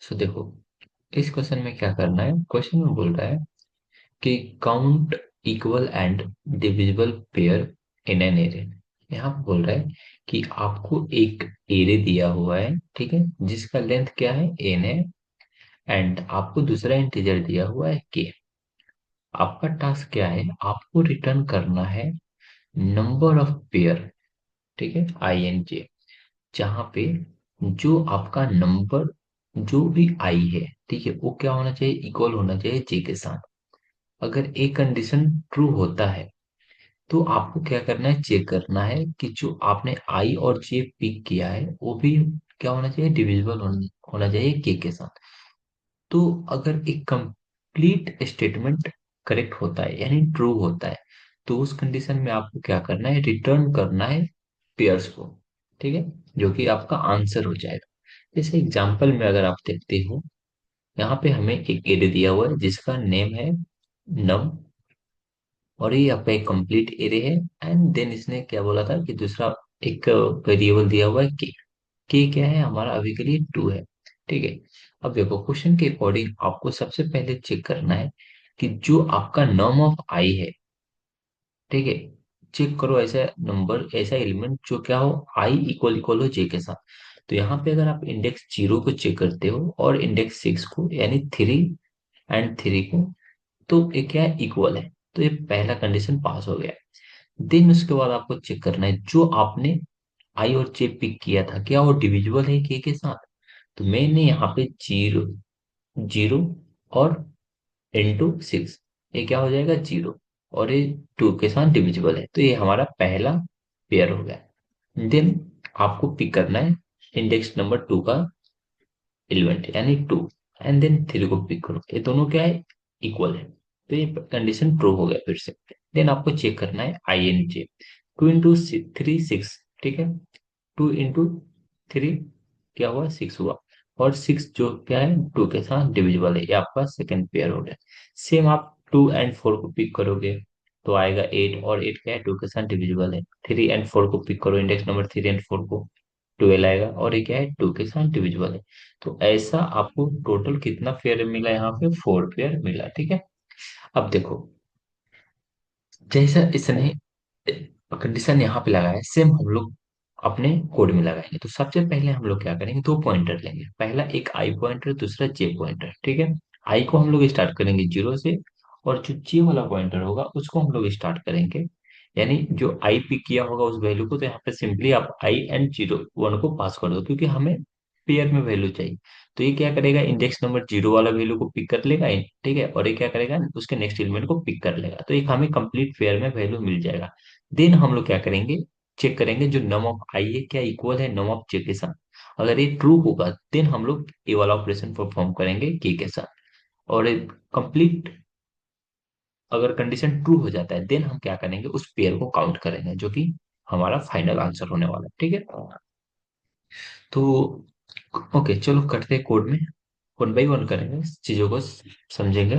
सो देखो, इस क्वेश्चन में क्या करना है। क्वेश्चन में बोल रहा है कि count equal and divisible pair in an array. यहाँ पे बोल रहा है कि आपको एक एरे दिया हुआ है, ठीक है, जिसका लेंथ क्या है, एन है, एंड आपको दूसरा इंटीजर दिया हुआ है के। आपका टास्क क्या है, आपको रिटर्न करना है नंबर ऑफ पेयर, ठीक है, आई एन जे, जहां पे जो आपका नंबर जो भी आई है, ठीक है, वो क्या होना चाहिए, इक्वल होना चाहिए जे के साथ। अगर एक कंडीशन ट्रू होता है तो आपको क्या करना है, चेक करना है कि जो आपने आई और जे पिक किया है वो भी क्या होना चाहिए, डिविजिबल होना चाहिए के साथ। तो अगर एक कंप्लीट स्टेटमेंट करेक्ट होता है यानी ट्रू होता है, तो उस कंडीशन में आपको क्या करना है, रिटर्न करना है पेयर्स को, ठीक है, जो कि आपका आंसर हो जाएगा। जैसे एग्जांपल में अगर आप देखते हो, यहाँ पे हमें एक एरे दिया हुआ है जिसका नेम है नम, और ये आपका एक कंप्लीट एरे है। एंड देन इसने क्या बोला था कि दूसरा एक वेरिएबल दिया हुआ है के क्या है हमारा, अभी के लिए टू है, ठीक है। अब देखो, क्वेश्चन के अकॉर्डिंग आपको सबसे पहले चेक करना है कि जो आपका नम ऑफ आई है, ठीक है, चेक करो ऐसा नंबर, ऐसा एलिमेंट जो क्या हो, आई इक्वल इक्वल हो जे के साथ। तो यहाँ पे अगर आप इंडेक्स जीरो को चेक करते हो और इंडेक्स सिक्स को, यानी थ्री एंड थ्री को, तो ये क्या है, इक्वल है। तो ये पहला कंडीशन पास हो गया। देन उसके बाद आपको चेक करना है जो आपने आई और जे पिक किया था, क्या वो डिविजिबल है के साथ। तो मैंने यहाँ पे जीरो, जीरो और इंटू सिक्स, ये क्या हो जाएगा, जीरो, और ये टू के साथ डिविजिबल है, तो ये हमारा पहला पेयर हो गया। देन आपको पिक करना है इंडेक्स नंबर टू का एलिमेंट यानी टू, एंड देन थ्री को पिक करो, ये दोनों क्या है, इक्वल है। तो ये कंडीशन ट्रू हो गया फिर से। देन आपको चेक करना है I N J, two into three six, ठीक है, टू इंटू थ्री क्या हुआ, सिक्स हुआ, और सिक्स जो क्या है, टू के साथ डिविजिबल है, ये आपका सेकंड पेयर हो गया। सेम आप टू एंड फोर को पिक करोगे तो आएगा एट, और एट क्या है, टू के साथ डिविजिबल है। थ्री एंड फोर को पिक करो, index number three and four को, ट्वेल्व आएगा, और ये क्या है, टू के साथ डिविजिबल है। तो ऐसा आपको टोटल कितना पेयर मिला, यहाँ पे फोर पेयर मिला, ठीक है। अब देखो, जैसा इसने कंडीशन यहाँ पे लगाया, सेम हम लोग अपने कोड में लगाएंगे। तो सबसे पहले हम लोग क्या करेंगे, दो पॉइंटर लेंगे, पहला एक आई पॉइंटर, दूसरा जे पॉइंटर, ठीक है। आई को हम लोग स्टार्ट करेंगे जीरो से, और जो जे वाला पॉइंटर होगा उसको हम लोग स्टार्ट करेंगे, यानी जो आई पिक किया होगा उस वैल्यू को। तो यहाँ पे सिंपली आप आई एंड जीरो वन को पास कर दो, क्योंकि हमें पेयर में वैल्यू चाहिए। तो ये क्या करेगा, इंडेक्स नंबर जीरो वाला वैल्यू को पिक कर लेगा, ठीक है, और ये क्या करेगा, उसके नेक्स्ट एलिमेंट को पिक कर लेगा, तो एक हमें कंप्लीट पेयर में वैल्यू मिल जाएगा। देन हम लोग क्या करेंगे, चेक करेंगे जो नम ऑफ आई है क्या इक्वल है नम ऑफ जे के साथ। अगर ये ट्रू होगा देन हम लोग ये वाला ऑपरेशन परफॉर्म करेंगे के साथ। और कंप्लीट अगर कंडीशन ट्रू हो जाता है देन हम क्या करेंगे, उस पेयर को काउंट करेंगे, जो कि हमारा फाइनल आंसर होने वाला है, ठीक है। तो ओके, चलो करते हैं कोड में, वन बाई वन करेंगे चीजों को, समझेंगे।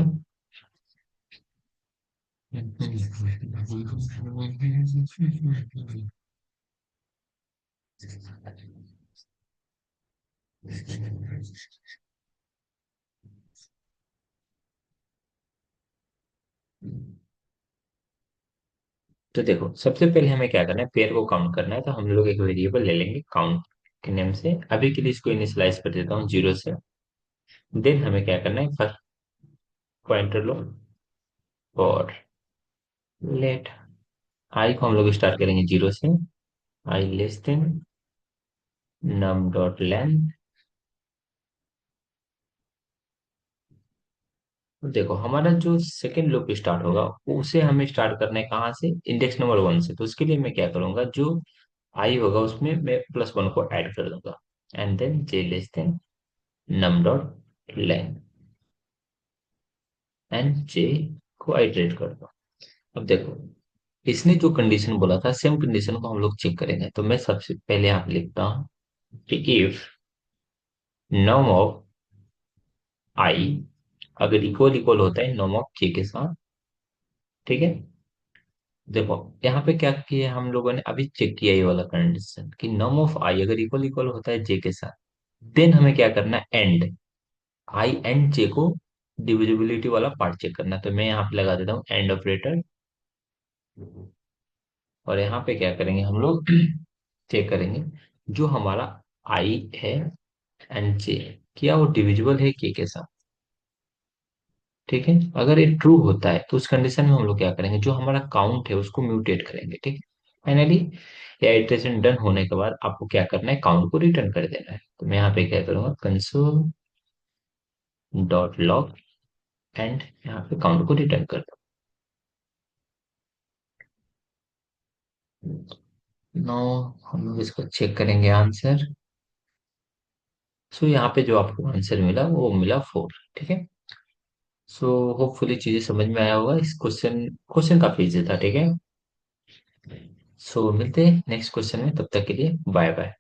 तो देखो, सबसे पहले हमें क्या करना है, पेयर को काउंट करना है। तो हम लोग एक वेरिएबल ले लेंगे काउंट के नेम से, अभी के लिए इसको इनिशियलाइज कर देता हूँ जीरो से। देन हमें क्या करना है, फर्स्ट पॉइंटर लो, और लेट आई को हम लोग स्टार्ट करेंगे जीरो से, i less than num dot length. देखो, हमारा जो सेकेंड लूप स्टार्ट होगा उसे हमें स्टार्ट करना है कहाँ से, इंडेक्स नंबर वन से। तो उसके लिए मैं क्या करूंगा, जो आई होगा उसमें मैं प्लस वन को ऐड कर दूंगा, and then j less than num dot length, and j को आइटरेट कर दो। अब देखो, इसने जो कंडीशन बोला था सेम कंडीशन को हम लोग चेक करेंगे। तो मैं सबसे पहले यहाँ लिखता हूँ कि इफ नम ऑफ आई अगर इक्वल इक्वल होता है नम ऑफ जे के साथ, ठीक है। देखो, यहाँ पे क्या किया हम लोगों ने, अभी चेक किया ये वाला कंडीशन कि नम ऑफ आई अगर इक्वल इक्वल होता है जे के साथ, देन हमें क्या करना है, एंड। आई एंड जे को डिविजिबिलिटी वाला पार्ट चेक करना है। तो मैं यहाँ पे लगा देता हूँ एंड ऑपरेटर, और यहाँ पे क्या करेंगे हम लोग चेक करेंगे जो हमारा आई है एंड जे, क्या वो डिविजिबल है के साथ। ठीक है, अगर ये ट्रू होता है तो उस कंडीशन में हम लोग क्या करेंगे, जो हमारा काउंट है उसको म्यूटेट करेंगे। ठीक है, फाइनली ये इटरेशन डन होने के बाद आपको क्या करना है, काउंट को रिटर्न कर देना है। तो मैं यहाँ पे क्या करूंगा, कंसोल डॉट लॉग एंड यहाँ पे काउंट को रिटर्न कर दूँ। नो, हम लोग इसको चेक करेंगे आंसर। सो यहाँ पे जो आपको आंसर मिला वो मिला 4। ठीक है, सो होपफुली चीजें समझ में आया होगा। इस क्वेश्चन क्वेश्चन काफी इजी था। ठीक है, सो मिलते हैं नेक्स्ट क्वेश्चन में, तब तक के लिए बाय बाय।